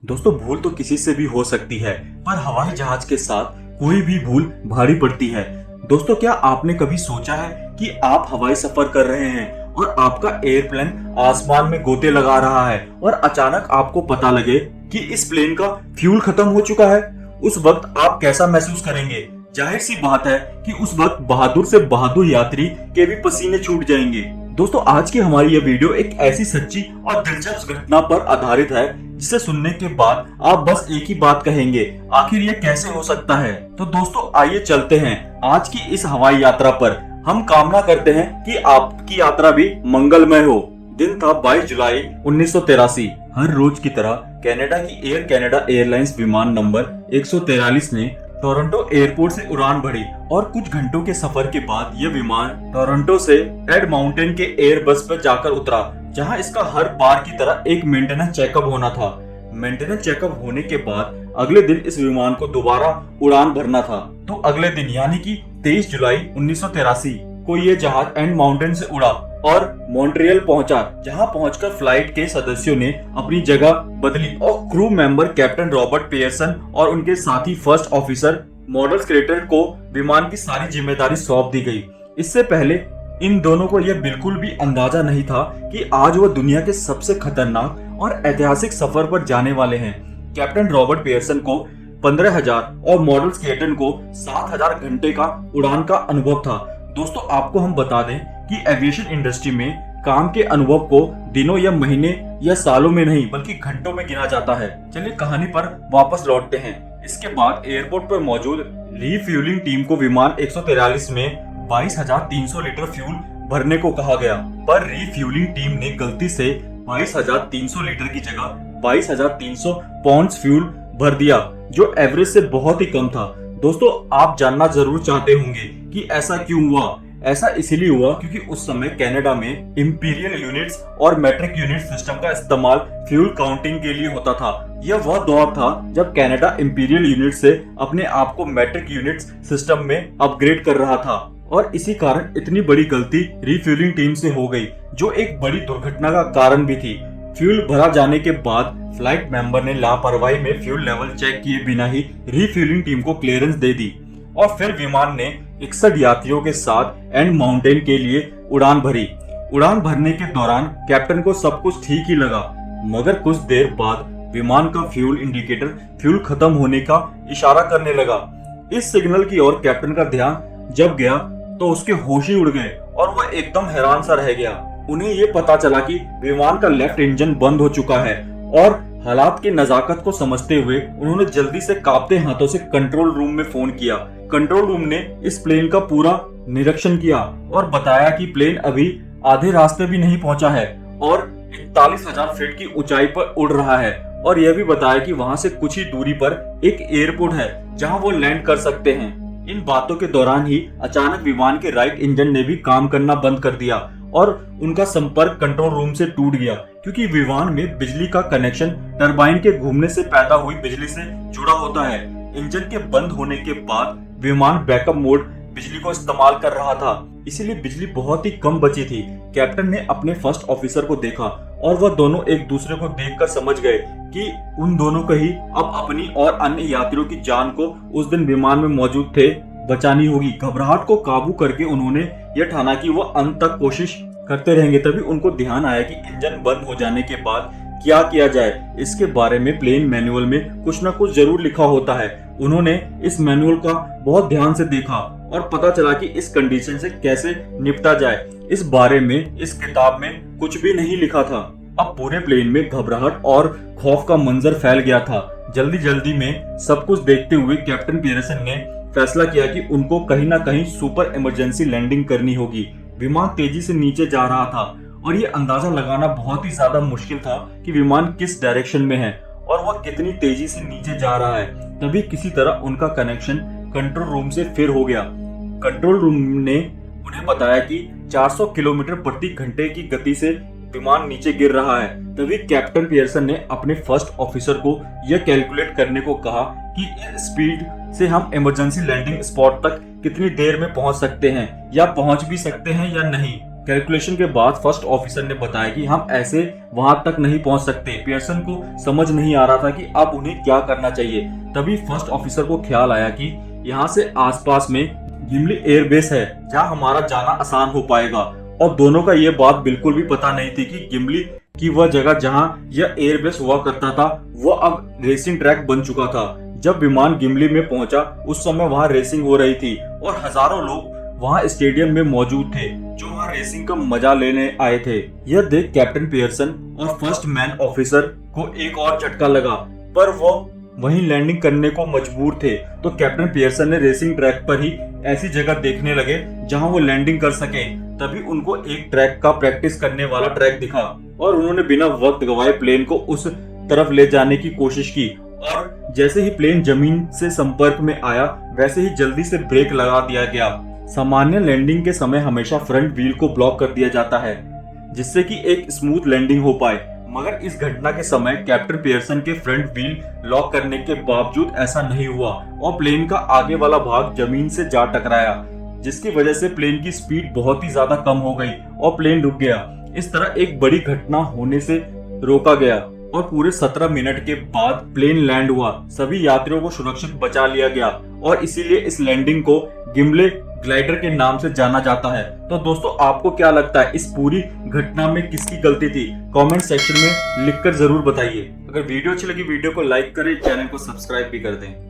दोस्तों भूल तो किसी से भी हो सकती है, पर हवाई जहाज के साथ कोई भी भूल भारी पड़ती है। दोस्तों क्या आपने कभी सोचा है कि आप हवाई सफर कर रहे हैं और आपका एयरप्लेन आसमान में गोते लगा रहा है और अचानक आपको पता लगे कि इस प्लेन का फ्यूल खत्म हो चुका है। उस वक्त आप कैसा महसूस करेंगे? जाहिर सी बात है कि उस वक्त बहादुर से बहादुर यात्री के भी पसीने छूट जाएंगे। दोस्तों आज की हमारी यह वीडियो एक ऐसी सच्ची और दिलचस्प घटना पर आधारित है जिसे सुनने के बाद आप बस एक ही बात कहेंगे, आखिर ये कैसे हो सकता है। तो दोस्तों आइए चलते हैं आज की इस हवाई यात्रा पर। हम कामना करते हैं कि आपकी यात्रा भी मंगलमय हो। दिन था 22 जुलाई 1983। हर रोज की तरह कनाडा की एयर कनाडा एयरलाइंस विमान नंबर 143 ने टोरंटो एयरपोर्ट से उड़ान भरी और कुछ घंटों के सफर के बाद यह विमान टोरंटो से एडमाउंटन के एयरबस पर जाकर उतरा, जहां इसका हर बार की तरह एक मेंटेनेंस चेकअप होना था। मेंटेनेंस चेकअप होने के बाद अगले दिन इस विमान को दोबारा उड़ान भरना था। तो अगले दिन यानी कि 23 जुलाई 1983 को ये जहाज एडमाउंटन से उड़ा और मॉन्ट्रियल पहुंचा, जहां पहुंचकर फ्लाइट के सदस्यों ने अपनी जगह बदली और crew member captain Robert Pearson और उनके साथी फर्स्ट ऑफिसर मॉडल स्केलेटन को विमान की सारी जिम्मेदारी सौंप दी गई। इससे पहले इन दोनों को यह बिल्कुल भी अंदाजा नहीं था कि आज वह दुनिया के सबसे खतरनाक और ऐतिहासिक सफर पर जाने वाले हैं। कैप्टन रॉबर्ट पियर्सन को 15,000 और मॉडल स्केलेटन को 7,000 घंटे का उड़ान का अनुभव था। दोस्तों आपको हम बता दें कि एविएशन इंडस्ट्री में काम के अनुभव को दिनों या महीने या सालों में नहीं बल्कि घंटों में गिना जाता है। चलिए कहानी पर वापस लौटते हैं। इसके बाद एयरपोर्ट पर मौजूद रिफ्यूलिंग टीम को विमान 143 में 22,300 लीटर फ्यूल भरने को कहा गया, पर रिफ्यूलिंग टीम ने गलती से 22,300 लीटर की जगह 22,300 पाउंड्स फ्यूल भर दिया, जो एवरेज से बहुत ही कम था। दोस्तों आप जानना जरूर चाहते होंगे कि ऐसा क्यों हुआ। ऐसा इसलिए हुआ क्योंकि उस समय कनाडा में इंपीरियल यूनिट्स और मैट्रिक यूनिट सिस्टम का इस्तेमाल फ्यूल काउंटिंग के लिए होता था। यह वह दौर था जब कनाडा इंपीरियल यूनिट से अपने आप को मैट्रिक यूनिट्स सिस्टम में अपग्रेड कर रहा था, और इसी कारण इतनी बड़ी गलती रिफ्यूलिंग टीम से हो गई, जो एक बड़ी दुर्घटना का कारण भी थी। फ्यूल भरा जाने के बाद फ्लाइट मेंबर ने लापरवाही में फ्यूल लेवल चेक किए बिना ही रिफ्यूलिंग टीम को क्लियरेंस दे दी और फिर विमान ने 61 यात्रियों के साथ एडमाउंटन के लिए उड़ान भरी। उड़ान भरने के दौरान कैप्टन को सब कुछ ठीक ही लगा, मगर कुछ देर बाद विमान का फ्यूल इंडिकेटर फ्यूल खत्म होने का इशारा करने लगा। इस सिग्नल की ओर कैप्टन का ध्यान जब गया तो उसके होश ही उड़ गए और वह एकदम हैरान सा रह गया। उन्हें ये पता चला कि विमान का लेफ्ट इंजन बंद हो चुका है, और हालात की नजाकत को समझते हुए उन्होंने जल्दी से कांपते हाथों से कंट्रोल रूम में फोन किया। कंट्रोल रूम ने इस प्लेन का पूरा निरीक्षण किया और बताया कि प्लेन अभी आधे रास्ते भी नहीं पहुंचा है और 41,000 फीट की ऊंचाई पर उड़ रहा है, और यह भी बताया कि वहां से कुछ ही दूरी पर एक एयरपोर्ट है जहां वो लैंड कर सकते हैं। इन बातों के दौरान ही अचानक विमान के राइट इंजन ने भी काम करना बंद कर दिया और उनका संपर्क कंट्रोल रूम से टूट गया, क्योंकि विमान में बिजली का कनेक्शन टरबाइन के घूमने से पैदा हुई बिजली से जुड़ा होता है। इंजन के बंद होने के बाद विमान बैकअप मोड बिजली को इस्तेमाल कर रहा था, इसीलिए बिजली बहुत ही कम बची थी। कैप्टन ने अपने फर्स्ट ऑफिसर को देखा और वह दोनों एक दूसरे को देखकर समझ गए कि उन दोनों को ही अब अपनी और अन्य यात्रियों की जान को उस दिन विमान में मौजूद थे बचानी होगी। घबराहट को काबू करके उन्होंने यह ठाना कि वह अंत तक कोशिश करते रहेंगे। तभी उनको ध्यान आया कि इंजन बंद हो जाने के बाद क्या किया जाए। इसके बारे में प्लेन मैनुअल में कुछ न कुछ जरूर लिखा होता है। उन्होंने इस मैनुअल का बहुत ध्यान से देखा और पता चला कि इस कंडीशन से कैसे निपटा जाए। इस बारे में इस किताब में कुछ भी नहीं लिखा था। अब पूरे प्लेन में घबराहट और खौफ का मंजर फैल गया था। जल्दी जल्दी में सब कुछ देखते हुए कैप्टन पियर्सन ने फैसला किया कि उनको कहीं ना कहीं सुपर इमरजेंसी लैंडिंग करनी होगी। विमान तेजी से नीचे जा रहा था और ये अंदाजा लगाना बहुत ही ज्यादा मुश्किल था कि विमान किस डायरेक्शन में है और वह कितनी तेजी से नीचे जा रहा है। तभी किसी तरह उनका कनेक्शन कंट्रोल रूम से फिर हो गया। कंट्रोल रूम ने उन्हें बताया कि 400 किलोमीटर प्रति घंटे की गति से विमान नीचे गिर रहा है। तभी कैप्टन पियर्सन ने अपने फर्स्ट ऑफिसर को यह कैलकुलेट करने को कहा कि इस स्पीड से हम इमरजेंसी लैंडिंग स्पॉट तक कितनी देर में पहुंच सकते हैं या पहुंच भी सकते हैं या नहीं। कैलकुलेशन के बाद फर्स्ट ऑफिसर ने बताया कि हम ऐसे वहां तक नहीं पहुंच सकते। पियर्सन को समझ नहीं आ रहा था कि अब उन्हें क्या करना चाहिए। तभी फर्स्ट ऑफिसर को ख्याल आया कि यहाँ से आसपास में गिमली एयरबेस है जहाँ हमारा जाना आसान हो पाएगा। और दोनों का ये बात बिल्कुल भी पता नहीं थी कि गिमली की वह जगह जहाँ यह एयरबेस हुआ करता था वह अब रेसिंग ट्रैक बन चुका था। जब विमान गिमली में पहुंचा उस समय वहाँ रेसिंग हो रही थी और हजारों लोग वहाँ स्टेडियम में मौजूद थे जो वहाँ रेसिंग का मजा लेने आए थे। यह देख कैप्टन पियर्सन और फर्स्ट मैन ऑफिसर को एक और झटका लगा, पर वो वहीं लैंडिंग करने को मजबूर थे। तो कैप्टन पियर्सन ने रेसिंग ट्रैक पर ही ऐसी जगह देखने लगे जहां वो लैंडिंग कर सके। तभी उनको एक ट्रैक का प्रैक्टिस करने वाला ट्रैक दिखा और उन्होंने बिना वक्त गवाए प्लेन को उस तरफ ले जाने की कोशिश की। और जैसे ही प्लेन जमीन से संपर्क में आया वैसे ही जल्दी से ब्रेक लगा दिया गया। सामान्य लैंडिंग के समय हमेशा फ्रंट व्हील को ब्लॉक कर दिया जाता है जिससे कि एक स्मूथ लैंडिंग हो पाए, मगर इस घटना के समय कैप्टन पियर्सन के फ्रंट व्हील लॉक करने के बावजूद ऐसा नहीं हुआ और प्लेन का आगे वाला भाग जमीन से जा टकराया, जिसकी वजह से प्लेन की स्पीड बहुत ही ज्यादा कम हो गई और प्लेन रुक गया। इस तरह एक बड़ी घटना होने से रोका गया और पूरे 17 मिनट के बाद प्लेन लैंड हुआ। सभी यात्रियों को सुरक्षित बचा लिया गया और इसीलिए इस लैंडिंग को गिम्ले ग्लाइडर के नाम से जाना जाता है। तो दोस्तों, आपको क्या लगता है इस पूरी घटना में किसकी गलती थी? कमेंट सेक्शन में लिखकर जरूर बताइए। अगर वीडियो अच्छी लगी वीडियो को लाइक करें, चैनल को सब्सक्राइब भी कर दें।